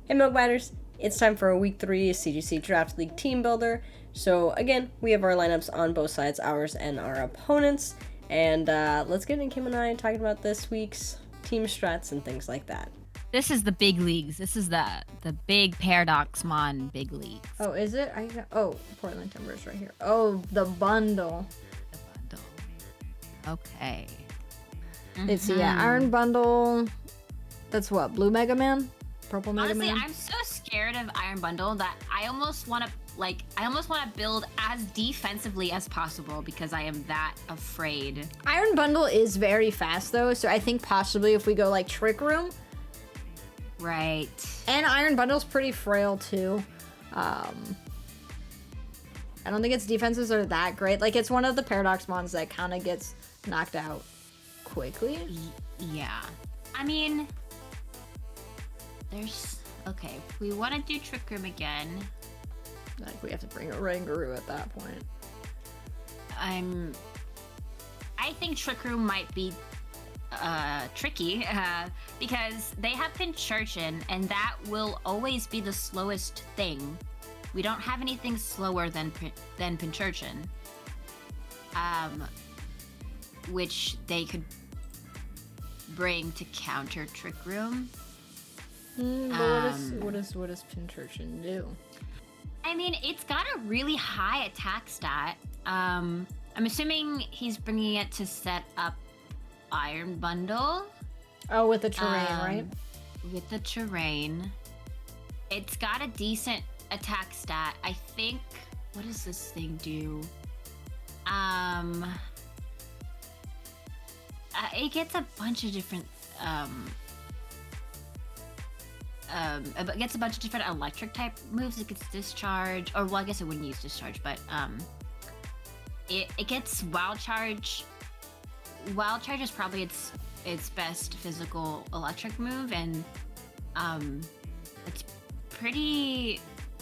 Hey Milk Batters, it's time for a week 3 CGC Draft League Team Builder. So again, we have our lineups on both sides, ours and our opponents. And let's get into Kim and I talking about this week's team strats and things like that. This is the big leagues. This is the big Paradoxmon big leagues. Oh, is it? Portland Timburrs right here. Oh, the bundle. The bundle. Okay. It's Iron Bundle. That's what? Blue Mega Man? Purple Mega Man? Honestly, I'm so scared of Iron Bundle that I almost want to build as defensively as possible because I am that afraid. Iron Bundle is very fast though, so I think possibly if we go like Trick Room. Right. And Iron Bundle's pretty frail too. I don't think its defenses are that great. Like, it's one of the Paradoxmons that kind of gets knocked out quickly. Yeah. I mean, okay, if we want to do Trick Room again. Like, we have to bring a Rangaroo at that point. I think Trick Room might be tricky because they have Pincurchin, and that will always be the slowest thing. We don't have anything slower than Pincurchin, which they could bring to counter Trick Room. But what does Pincurchin do? I mean, it's got a really high attack stat. I'm assuming he's bringing it to set up Iron Bundle. Oh, with the terrain, right? With the terrain. It's got a decent attack stat. I think, what does this thing do? It gets a bunch of different, it gets a bunch of different electric type moves. It gets discharge, or well, I guess it wouldn't use discharge, but it gets wild charge. Wild charge is probably its best physical electric move, and it's pretty.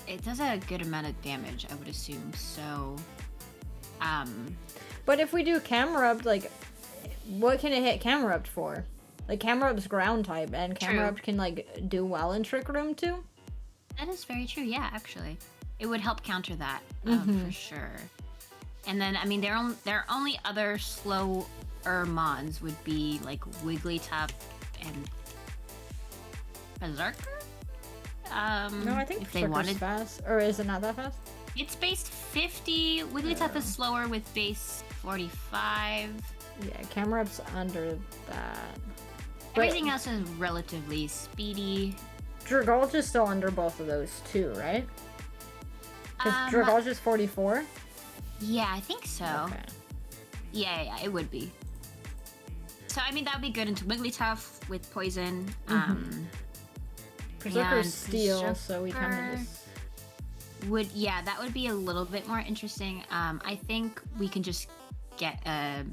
It does a good amount of damage, I would assume. So, But if we do Camerupt, like, what can it hit Camerupt for? Like, Camerupt's ground type, and Camerupt can, like, do well in Trick Room too. That is very true. Yeah, actually, it would help counter that for sure. And then, I mean, their only other slower mons would be like Wigglytuff and Berserker. No, I think Berserker's fast. Or is it not that fast? It's base 50. Wigglytuff is slower with base 45. Yeah, Camerupt's under that. Everything else is relatively speedy. Dragulch is still under both of those too, right? Because Dragulch is 44? Yeah, I think so. Okay. Yeah, it would be. So, I mean, that would be good into Wigglytuff with poison. Berserker's steel, so we kind of just... that would be a little bit more interesting. I think we can just get a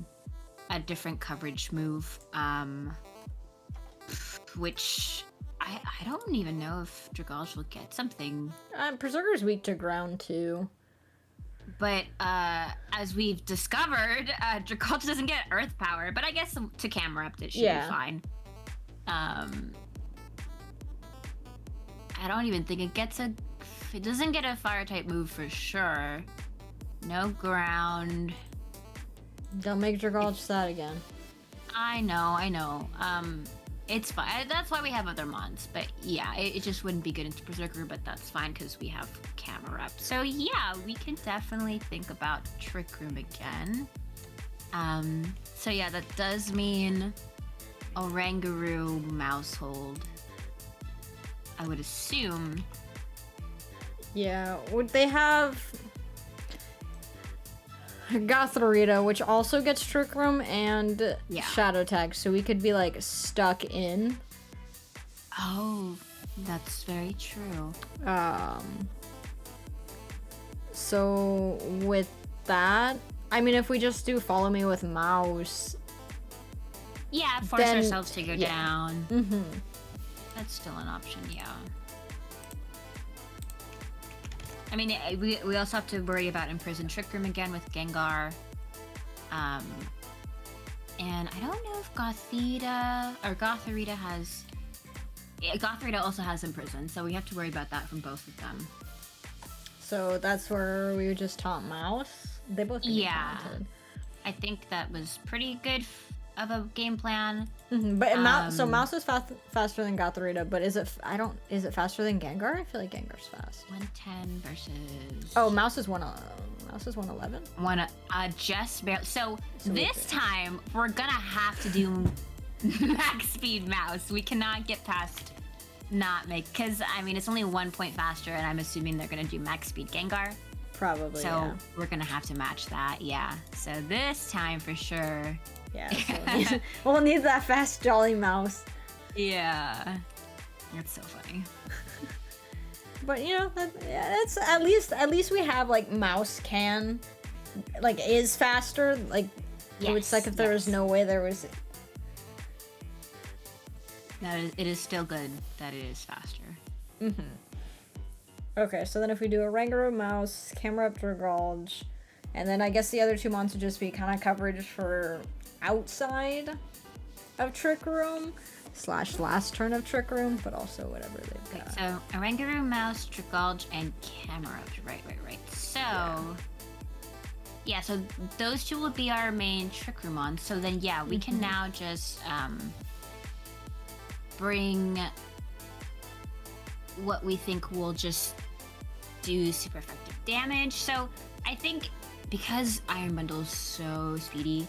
different coverage move, which I don't even know if Dragulch will get something. Berserker's weak to ground too. But as we've discovered, Dragulch doesn't get Earth Power, but I guess to Camerupt it should be fine. I don't even think it gets it doesn't get a fire type move for sure. No ground. Don't make Dragulch sad again. I know. It's fine. That's why we have other mons. But yeah, it just wouldn't be good into Berserker, but that's fine because we have Camerupt. So yeah, we can definitely think about Trick Room again. So yeah, that does mean Orangaroo Mousehold, I would assume. Yeah, would they have Gothorita, which also gets Trick Room and Shadow Tag, so we could be like stuck in. Oh, that's very true. So with that, I mean, if we just do Follow Me with Mouse. Yeah, force ourselves to go down. That's still an option, yeah. I mean, we also have to worry about Imprison Trick Room again with Gengar. And I don't know if Gothorita has Gothrita also has Imprison, so we have to worry about that from both of them. So that's where we would just taunt Mouse. They both can be taunted. I think that was pretty good of a game plan. But so Mouse is faster than Gothrita, but is it faster than Gengar? I feel like Gengar's fast. 110 versus. Oh, Mouse is 111. Just barely. So this time we're gonna have to do max speed Mouse. We cannot get past because I mean it's only 1 point faster, and I'm assuming they're gonna do max speed Gengar. Probably. So we're gonna have to match that. Yeah. So this time for sure. Yeah. So we'll need that fast Jolly Mouse. Yeah. That's so funny. But that's at least we have like Mouse is faster. Like it would suck if there was no way there was. It is still good that it is faster. Okay, so then if we do a Rangaroo Mouse, Camerupt Gulch, and then I guess the other two mons would just be kind of coverage for outside of Trick Room / last turn of Trick Room, but also whatever they've got. So Rangaroo, Mouse, Trickgulch, and Camerupt. Right. So so those two will be our main Trick Room mons. So then we can now just bring what we think will just do super effective damage. So I think because Iron Bundle is so speedy,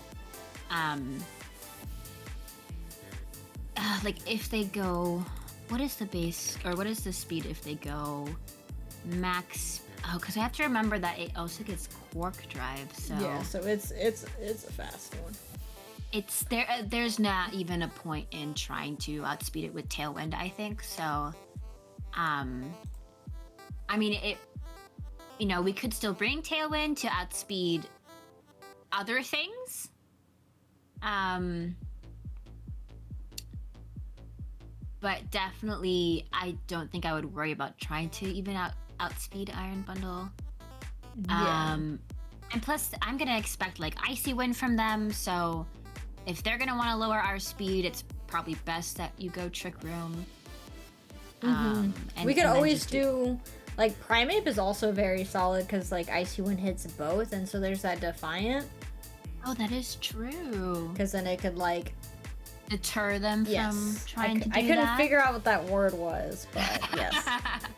like if they go, what is the base or what is the speed if they go max? Oh, because I have to remember that it also gets Quark Drive. So so it's a fast one. It's there's not even a point in trying to outspeed it with Tailwind, I think. So I mean we could still bring Tailwind to outspeed other things. But definitely I don't think I would worry about trying to even outspeed Iron Bundle. And plus I'm gonna expect like Icy Wind from them, so if they're gonna want to lower our speed, it's probably best that you go Trick Room. We could always do like Primeape is also very solid because like Icy Wind hits both, and so there's that Defiant. Oh, that is true. Because then it could like deter them from trying to do that. I couldn't figure out what that word was, but yes,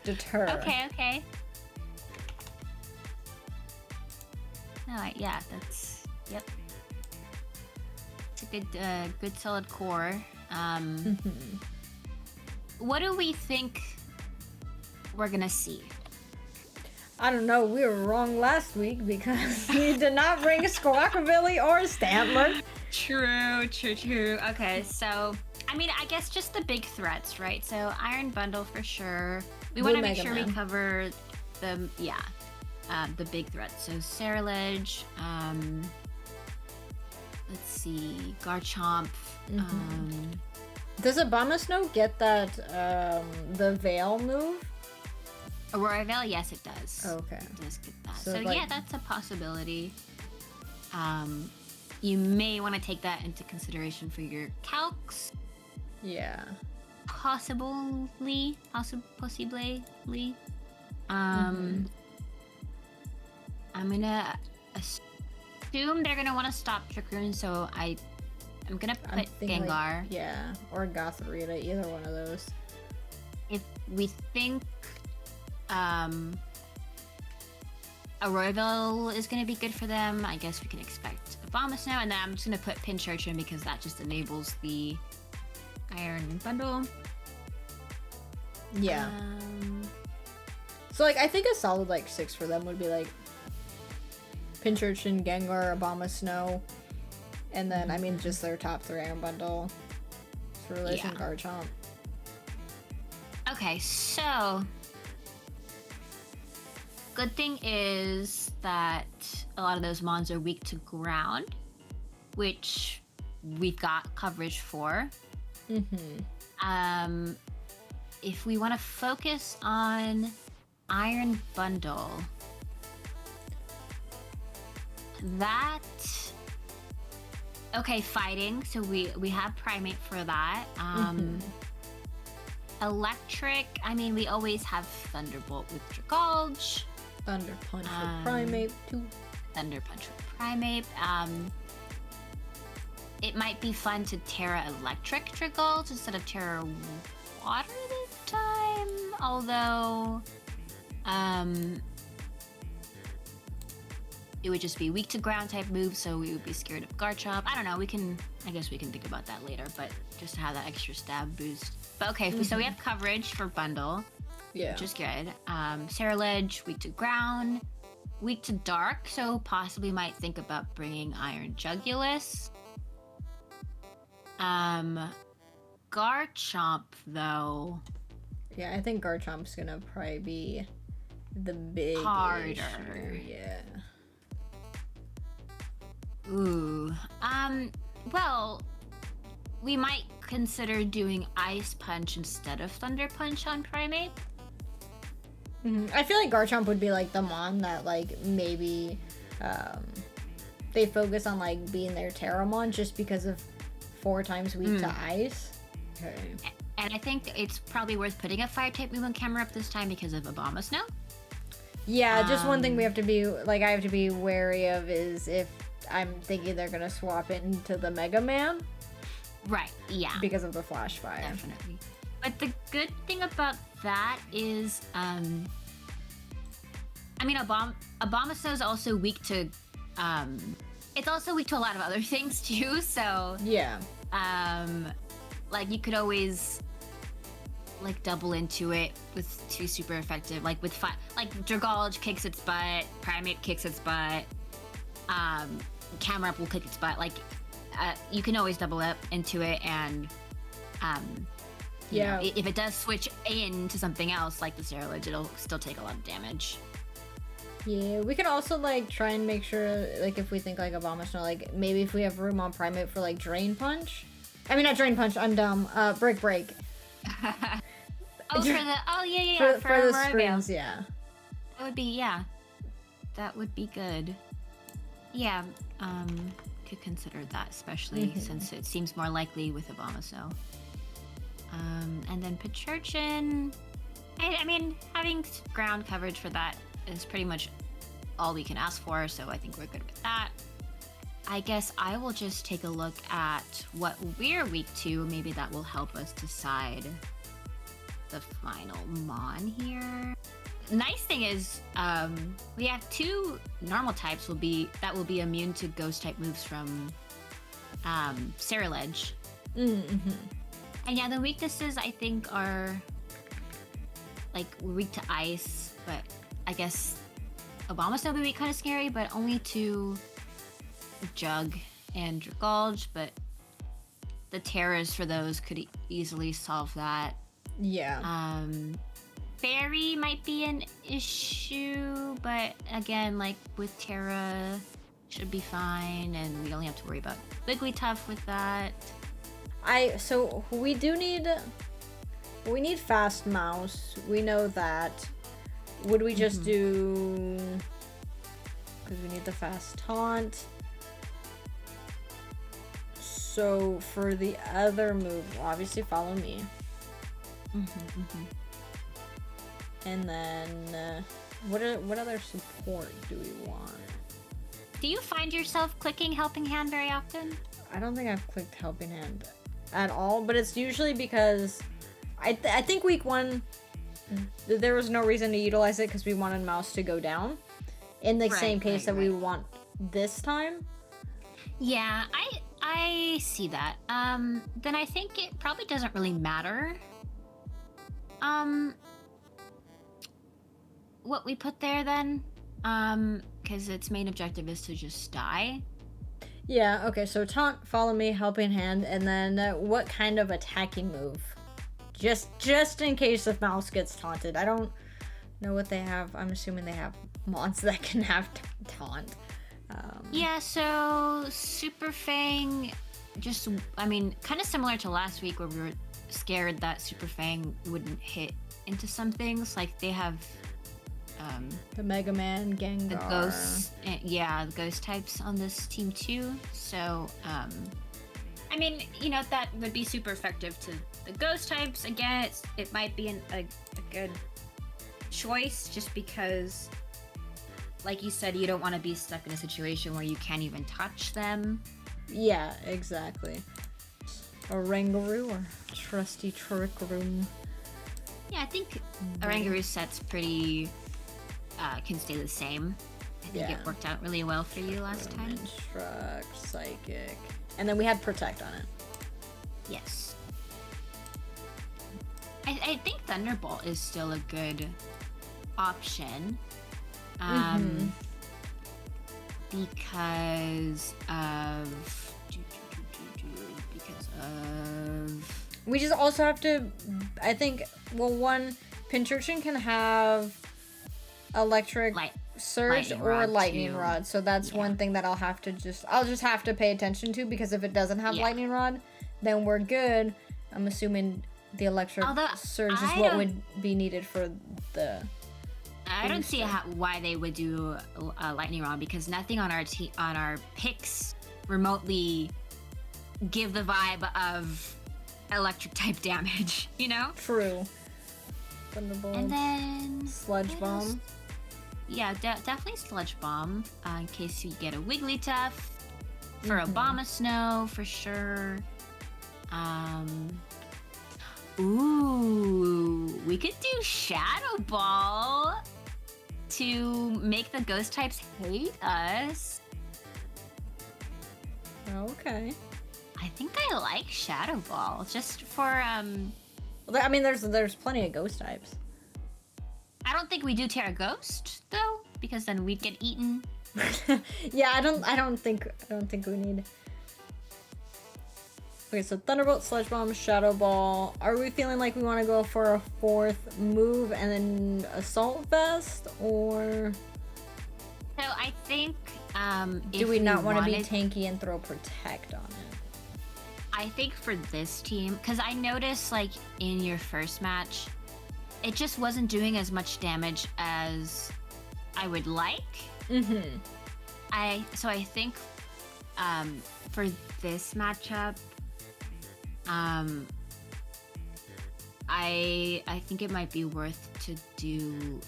deter. Okay. No, that's it's a good solid core. What do we think we're gonna see? I don't know. We were wrong last week because we did not bring Squawkabilly or Stantler. True. Okay, so I mean, I guess just the big threats, right? So Iron Bundle for sure. We want to make sure we cover the big threats. So Ceruledge, let's see, Garchomp. Does Abomasnow get that the Veil move? Aurora Veil, yes, it does. Okay. It does get that. So, So like- that's a possibility. You may want to take that into consideration for your calcs. Yeah. Possibly. I'm gonna assume they're gonna want to stop Trick Room, so I'm gonna put thinking, Gengar. Or Gothrita, either one of those. If we think Aurorville is gonna be good for them, I guess we can expect Abomasnow, and then I'm just gonna put Pincurchin because that just enables the Iron Bundle. Yeah. So like I think a solid like 6 for them would be like Pincurchin, Gengar, Abomasnow, and then I mean just their top 3 Iron Bundle. Ceruledge and Garchomp. Okay, so good thing is that a lot of those mons are weak to ground, which we've got coverage for. If we want to focus on Iron Bundle, fighting. So we have Primeape for that. Electric, I mean, we always have Thunderbolt with Dragulge. Thunder Punch with Primate too. Thunder Punch with Primate. It might be fun to Terra Electric Dragulge instead of Terra Water this time. Although, it would just be weak to ground type moves, so we would be scared of Garchomp. I don't know. I guess we can think about that later, but just to have that extra stab boost. But okay, so we have coverage for Bundle, which is good. Ceruledge, weak to ground, weak to dark, so possibly might think about bringing Iron Jugulus. Garchomp, though. Yeah, I think Garchomp's gonna probably be the big harder. Issue. Yeah. Ooh. Well, we might consider doing Ice Punch instead of Thunder Punch on Primate. I feel like Garchomp would be like the mon that like maybe they focus on like being their Terramon just because of 4 times weak to ice. Okay. And I think it's probably worth putting a fire type move on camera up this time because of Abomasnow. Yeah, just one thing we have to be like I have to be wary of is if I'm thinking they're gonna swap it into the Mega Man. Right, yeah. Because of the Flash Fire. Definitely. But the good thing about that is, I mean, Abomasnow is also weak to, it's also weak to a lot of other things too, so... Yeah. Like, you could always, like, double into it with 2 super effective, like, with 5... Like, Dragulge kicks its butt, Primate kicks its butt, Camerupt will kick its butt, like... you can always double up into it, and you know, if it does switch into something else like the Ceruledge, it'll still take a lot of damage. Yeah, we could also like try and make sure, like if we think like Abomasnow, like maybe if we have room on Primate for like Drain Punch. I mean not Drain Punch, I'm dumb. Break. For the for the screens, yeah. That would be good. Yeah, could consider that, especially since it seems more likely with Abomasnow. And then Pachurchin, I mean, having ground coverage for that is pretty much all we can ask for, so I think we're good with that. I guess I will just take a look at what we're weak to. Maybe that will help us decide the final Mon here. Nice thing is, we have 2 normal types will be immune to ghost type moves from Ceruledge. And yeah, the weaknesses I think are like we're weak to ice, but I guess Abomasnow would be kind of scary, but only to Jug and Dragulge, but the Terras for those could easily solve that. Yeah. Fairy might be an issue, but again, like with Terra, should be fine, and we only have to worry about Wigglytuff with that. So we need Fast Mouse. We know that. Would we just do... Because we need the Fast Taunt. So for the other move, obviously Follow Me. And then, what other support do we want? Do you find yourself clicking Helping Hand very often? I don't think I've clicked Helping Hand at all, but it's usually because I think week 1 there was no reason to utilize it because we wanted Mouse to go down in the same case that we want this time. Yeah, I see that. Then I think it probably doesn't really matter. What we put there then, because its main objective is to just die. Yeah, okay, so Taunt, Follow Me, Helping Hand, and then what kind of attacking move? Just in case if Mouse gets taunted. I don't know what they have. I'm assuming they have mons that can have taunt. Yeah, so Super Fang, just, I mean, kind of similar to last week where we were scared that Super Fang wouldn't hit into some things. Like they have the Mega Man, Gengar. The ghosts, the ghost types on this team too. So, I mean, you know, that would be super effective to the ghost types, again, it might be a good choice just because, like you said, you don't want to be stuck in a situation where you can't even touch them. Yeah, exactly. A Rangaroo or trusty Trick Room. Yeah, I think a Rangaroo set's pretty, can stay the same. I think it worked out really well for you last time. Instruct, Psychic. And then we had Protect on it. Yes. I think Thunderbolt is still a good option. Because of... We just also have to, I think, well, one, Pincurchin can have Electric Surge or Lightning Rod. So that's one thing that I'll just have to pay attention to, because if it doesn't have Lightning Rod, then we're good. I'm assuming the Electric Surge is what would be needed for the... I don't see why they would do a Lightning Rod, because nothing on our picks remotely give the vibe of electric type damage, you know? True. Thunderbolt. And then... Sludge Bomb. Yeah, definitely Sludge Bomb, in case you get a Wigglytuff. For Obama Snow, for sure. Ooh, we could do Shadow Ball to make the ghost types hate us. Okay. I think I like Shadow Ball, just for, Well, I mean, there's plenty of ghost types. I don't think we do Terra Ghost, though, because then we'd get eaten. Yeah, I don't think we need... Okay, so Thunderbolt, Sludge Bomb, Shadow Ball. Are we feeling like we want to go for a fourth move and then Assault Vest, or... So I think, do we not want to be tanky and throw Protect on it? I think for this team, because I noticed, like, in your first match, it just wasn't doing as much damage as I would like. So I think, for this matchup, I think it might be worth to do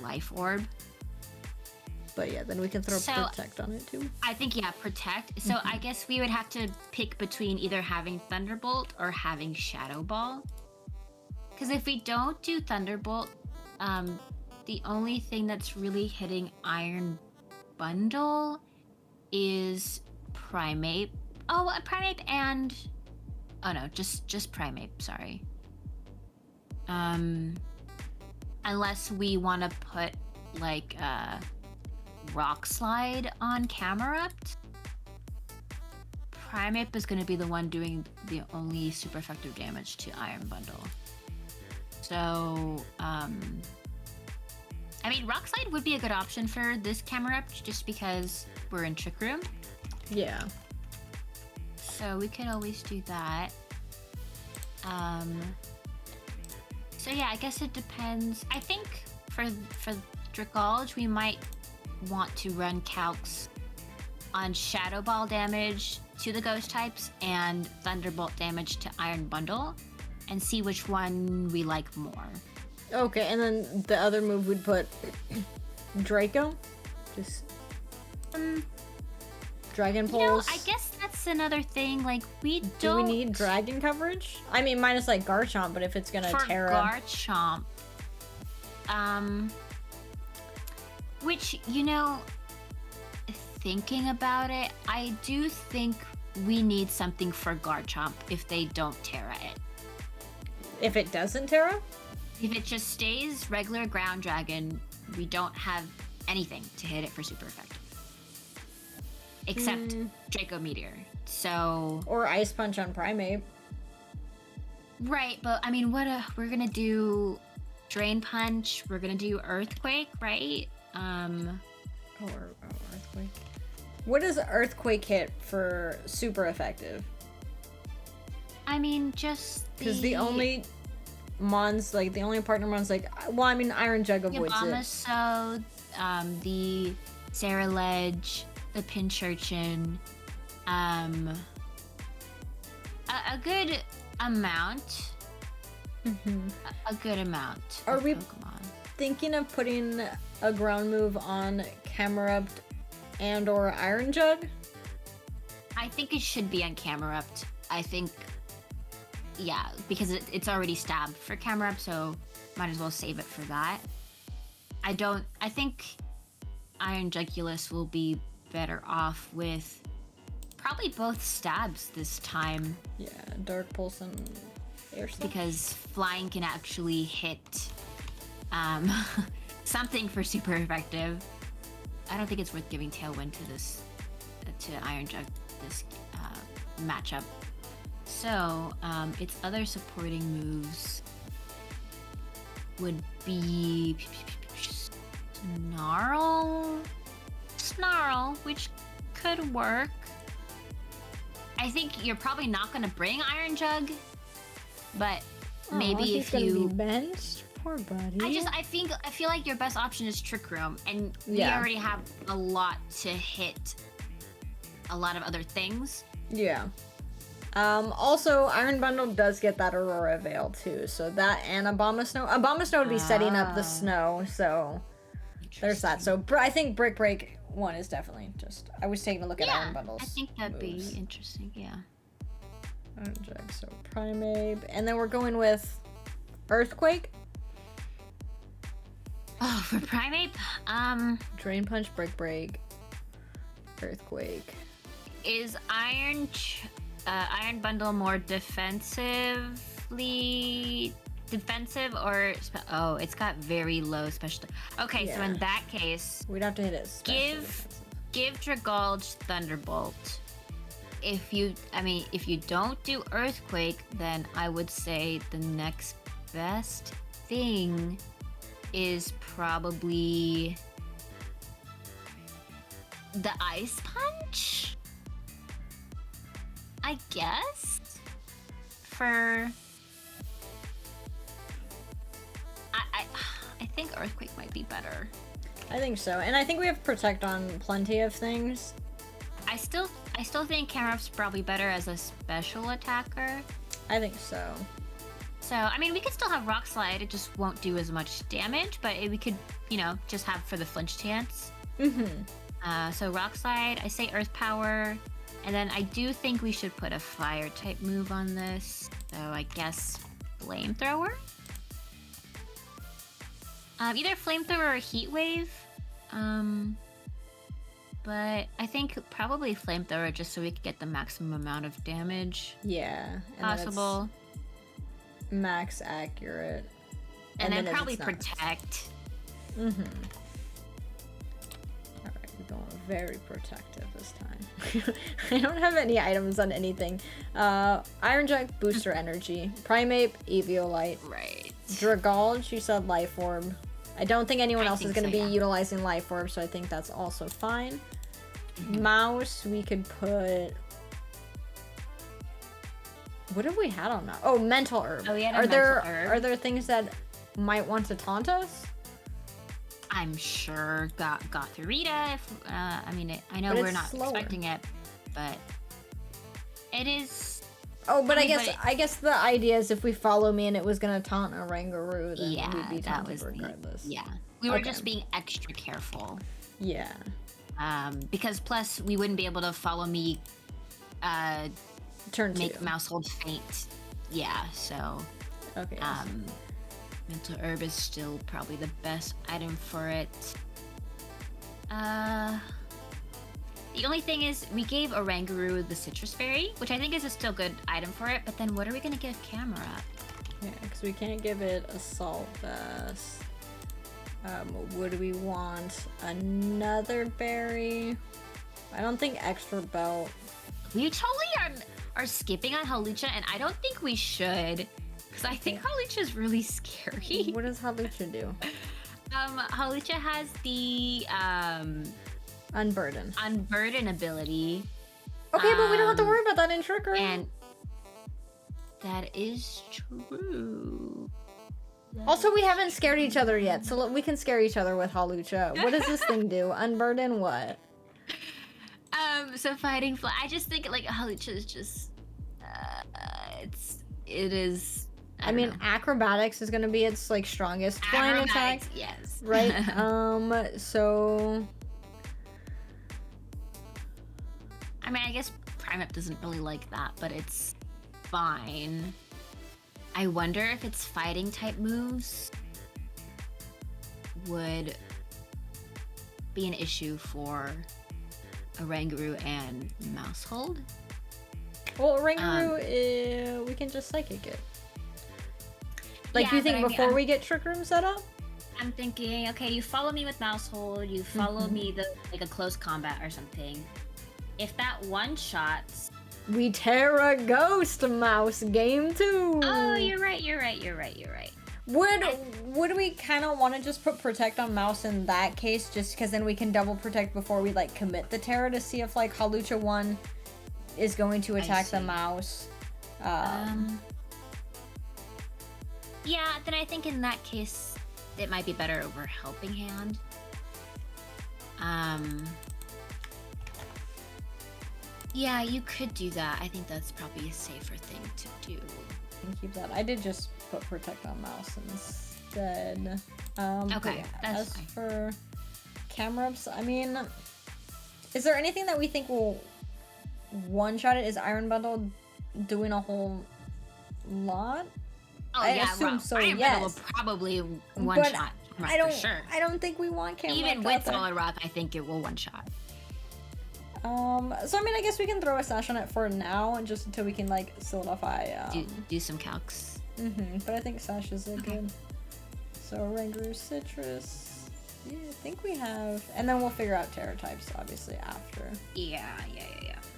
Life Orb. But yeah, then we can throw Protect on it too. I think, yeah, Protect. So I guess we would have to pick between either having Thunderbolt or having Shadow Ball. Because if we don't do Thunderbolt, the only thing that's really hitting Iron Bundle is Primeape. Oh, Primeape and... Oh no, just Primeape, sorry. Unless we want to put, like, Rock Slide on Camerupt. Primeape is going to be the one doing the only super effective damage to Iron Bundle. So, I mean, Rock Slide would be a good option for this Camerupt just because we're in Trick Room. Yeah. So we could always do that. So yeah, I guess it depends. I think for Dragulge, we might want to run calcs on Shadow Ball damage to the ghost types and Thunderbolt damage to Iron Bundle and see which one we like more. Okay, and then the other move we'd put Draco? Just Dragon Pulse. You know, I guess that's another thing. Like, we don't... Do we need dragon coverage? I mean, minus like Garchomp, but if it's gonna Terra... For Garchomp, which, you know, thinking about it, I do think we need something for Garchomp if they don't Terra it. If it doesn't Terra? If it just stays regular Ground Dragon, we don't have anything to hit it for super effective. Except Draco Meteor. So... Or Ice Punch on Primeape. Right, but I mean, we're gonna do Drain Punch, we're gonna do Earthquake, right? Earthquake. What does Earthquake hit for super effective? I mean, just because the only mons, like the only partner mons, like, well, I mean, Iron Jug avoids it. So, the Saraledge, the Pincurchin, a good amount. Mm-hmm. A good amount. Are of we- Pokemon. Thinking of putting a ground move on Camerupt and or Iron Jug? I think it should be on Camerupt. I think, yeah, because it's already stabbed for Camerupt, so might as well save it for that. I think Iron Jugulus will be better off with probably both stabs this time, Yeah, Dark Pulse and Air Slash. because flying can actually hit something for super effective. I don't think it's worth giving Tailwind to Iron Jug this matchup. So its other supporting moves would be Snarl, which could work. I think you're probably not going to bring Iron Jug, but maybe he's if gonna you be benched. Poor buddy. I feel like your best option is Trick Room, and we Yeah. already have a lot to hit a lot of other things. Yeah. Also, Iron Bundle does get that Aurora Veil too, so that and Abomasnow. Abomasnow would be setting up the snow, so there's that. So I think Brick Break 1 is definitely just. I was taking a look at Iron Bundles. I think that'd moves. be interesting. Yeah. Iron Jug, so Primeape, and then we're going with Earthquake, Oh, for Primeape, Drain Punch, Brick Break, Earthquake. is Iron Bundle more defensive or oh, it's got very low special. Okay, so in Yeah. that case, We'd have to hit it. give Dragulge Thunderbolt. If you don't do Earthquake, then I would say the next best thing is probably the Ice Punch, I guess. I think Earthquake might be better. I think so, and I think we have Protect on plenty of things. I still think Camerupt's probably better as a special attacker. I think so. So, I mean, we could still have Rock Slide. It just won't do as much damage, but we could, just have for the flinch chance. Mm-hmm. So Rock Slide, I say Earth Power, and then I do think we should put a Fire type move on this. So I guess Flamethrower? Either Flamethrower or Heat Wave. But I think probably Flamethrower just so we could get the maximum amount of damage Yeah. And possible. Max accurate. And then if probably it's not- Protect. Mm-hmm. Alright, we're going very protective this time. I don't have any items on anything. Iron Jug, Booster Energy. Primeape, Eviolite. Right. Dragulge, you said Life Orb. I don't think anyone I else is think going to so, be yeah. utilizing Life Orb, so I think that's also fine. Mouse, we could put... What have we had on that? Oh, Mental Herb. Oh, we had a are there Mental Herb. Are there things that might want to taunt us? I'm sure Gothorita. I know But we're it's not slower. expecting it, but it is. Oh, but I I, mean, guess but it- I guess the idea is if we follow me and it was gonna taunt a Rangaroo, then Yeah, we'd be that taunted was regardless. Yeah, we were Okay. just being extra careful. Yeah. Because plus we wouldn't be able to follow me. Turn Make two. Mouse hold faint. Yeah, so Okay. Mental Herb is still probably the best item for it. The only thing is we gave Orangaroo the Citrus Berry, which I think is a still good item for it, but then what are we gonna give Camera? Yeah, because we can't give it Assault Vest. Would we want another berry? I don't think Extra Belt. We totally are skipping on Hawlucha, and I don't think we should, because I think Hawlucha is really scary. What does Hawlucha do? Hawlucha has the Unburden. Unburden ability, Okay, but we don't have to worry about that in Trick Room. and that is true. Also, we haven't scared each other yet, so we can scare each other with Hawlucha. What does this thing do? Unburden what? So fighting fly. I just think like Hawlucha is just, it is. I mean, acrobatics is gonna be its like strongest flying attack, yes. right? So I mean, I guess Prime Up doesn't really like that, but it's fine. I wonder if its fighting type moves would be an issue for Oranguru and Mousehold. well, Rangaroo, we can just psychic it. Like, Yeah, do you but think I mean, before we get Trick Room set up? I'm thinking, okay, you follow me with Mousehold, you follow me like a close combat or something. If that one shots, We Terra Ghost Mouse game 2. oh, you're right. Would we kind of want to just put Protect on Mouse in that case, just because then we can double Protect before we like commit the Terra to see if like Halucha 1 is going to attack the see. Mouse. Yeah, then I think in that case, it might be better over Helping Hand. Yeah, you could do that. I think that's probably a safer thing to do. And keep that. I did just put Protect on Mouse instead. But Okay, yeah, that's as fine. for camera ups, I mean, is there anything that we think will one-shot it? Is Iron Bundle doing a whole lot? Oh I yeah, assume well, so, Iron yes. Bundle will probably one But shot. I don't. For sure. I don't think we want camera. Even ups with out there. Solid Rock, I think it will one shot. So I mean, I guess we can throw a sash on it for now, and just until we can like solidify. Do some calcs. But I think sash is a good. So Rangaroo, Citrus. Yeah, I think we have, and then we'll figure out Terra types obviously after. Yeah,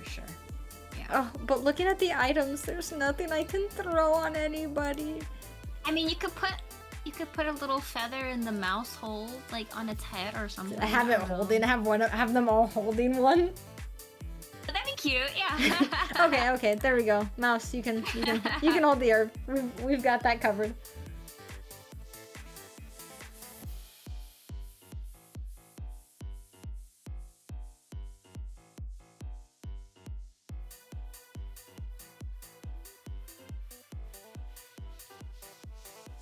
for sure. Yeah. Oh, but looking at the items, there's nothing I can throw on anybody. I mean, you could put a little feather in the mouse hole, like on its head or something. I have it don't know. holding. Have them all holding one. But that'd be cute, yeah. Okay, there we go. Mouse, you can hold the herb. We've got that covered.